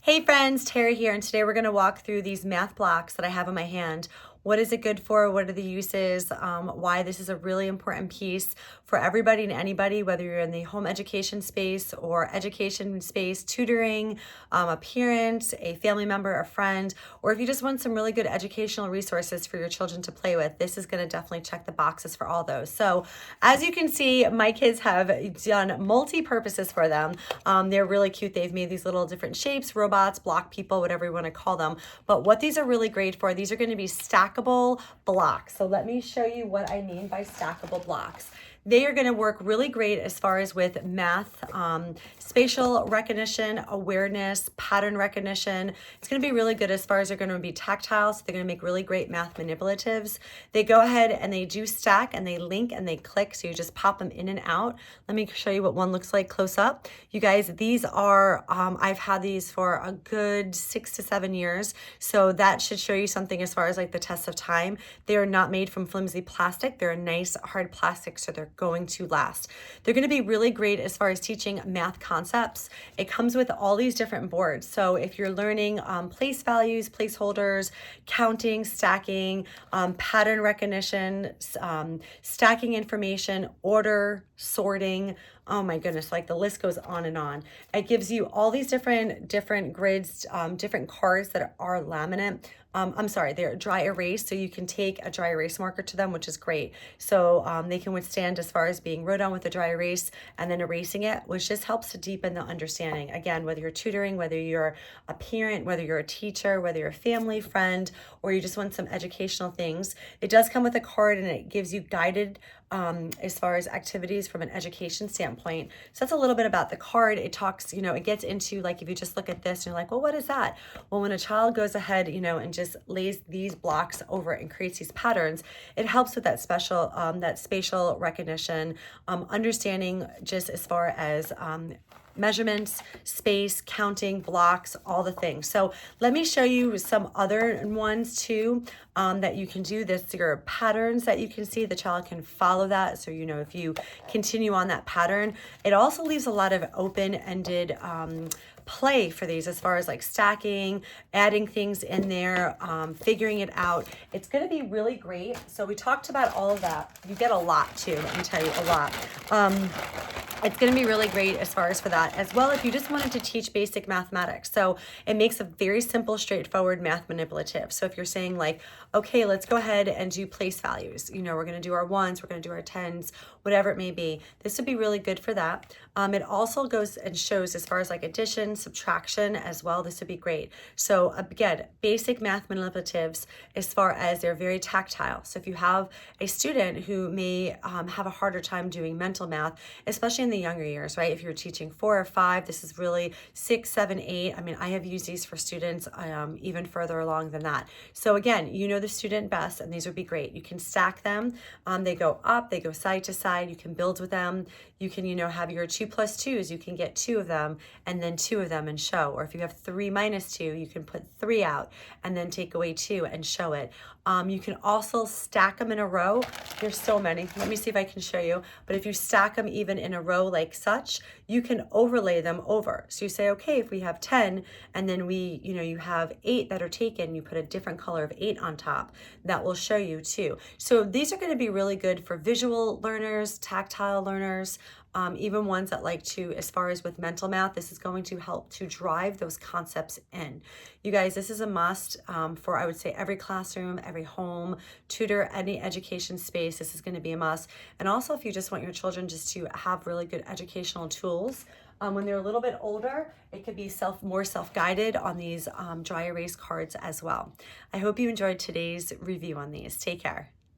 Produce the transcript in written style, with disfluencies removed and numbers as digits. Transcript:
Hey friends, Tara here, and today we're going to walk through these math blocks that I have in my hand. What is it good for? What are the uses? Why this is a really important piece for everybody and anybody, whether you're in the home education space or education space, tutoring, a parent, a family member, a friend, or if you just want some really good educational resources for your children to play with. This is going to definitely check the boxes for all those. So as you can see, my kids have done multi-purposes for them. They're really cute. They've made these little different shapes, robots, block people, whatever you want to call them. But what these are really great for, these are going to be stackable blocks. So let me show you what I mean by stackable blocks. They are going to work really great as far as with math, spatial recognition, awareness, pattern recognition. It's going to be really good as far as they're going to be tactile, so they're going to make really great math manipulatives. They go ahead and they do stack and they link and they click, so you just pop them in and out. Let me show you what one looks like close up. You guys, these are, I've had these for a good 6 to 7 years, so that should show you something as far as like the test of time. They are not made from flimsy plastic. They're a nice hard plastic, so they're going to last. They're going to be really great as far as teaching math concepts. It comes with all these different boards. So if you're learning place values, placeholders, counting, stacking, pattern recognition, stacking information, order, sorting, oh my goodness, like the list goes on and on. It gives you all these different grids, different cards that are laminate. They're dry erase, so you can take a dry erase marker to them, which is great. So they can withstand as far as being wrote on with a dry erase and then erasing it, which just helps to deepen the understanding. Again, whether you're tutoring, whether you're a parent, whether you're a teacher, whether you're a family friend, or you just want some educational things. It does come with a card and it gives you guided as far as activities from an education standpoint. So that's a little bit about the card. It talks, it gets into, like, if you just look at this and you're like, well, what is that? Well, when a child goes ahead, and just lays these blocks over it and creates these patterns, it helps with that spatial recognition, understanding just as far as measurements, space, counting, blocks, all the things. So let me show you some other ones too that you can do. This are patterns that you can see. The child can follow that. So, if you continue on that pattern, it also leaves a lot of open-ended play for these as far as like stacking, adding things in there, figuring it out. It's going to be really great. So we talked about all of that. You get a lot too, let me tell you, a lot. It's going to be really great as far as for that, as well if you just wanted to teach basic mathematics. So it makes a very simple, straightforward math manipulative. So if you're saying like, okay, let's go ahead and do place values. We're going to do our ones, we're going to do our tens, whatever it may be. This would be really good for that. It also goes and shows as far as like addition, subtraction as well. This would be great. So again, basic math manipulatives as far as they're very tactile. So if you have a student who may have a harder time doing mental math, especially in the younger years, right? If you're teaching 4 or 5, this is really 6, 7, 8. I mean, I have used these for students even further along than that. So again, the student best, and these would be great. You can stack them. They go up, they go side to side. You can build with them. You can, have your 2 plus 2s. You can get 2 of them and then 2 of them and show. Or if you have 3 minus 2, you can put 3 out and then take away 2 and show it. You can also stack them in a row. There's so many. Let me see if I can show you. But if you stack them even in a row like such, you can overlay them over. So you say, okay, if we have 10 and then you have 8 that are taken, you put a different color of 8 on top. That will show you too. So these are going to be really good for visual learners, tactile learners, even ones that like to, as far as with mental math, this is going to help to drive those concepts in. You guys, this is a must for, I would say, every classroom, every home, tutor, any education space. This is going to be a must. And also if you just want your children just to have really good educational tools, when they're a little bit older, it could be more self-guided on these dry erase cards as well. I hope you enjoyed today's review on these. Take care.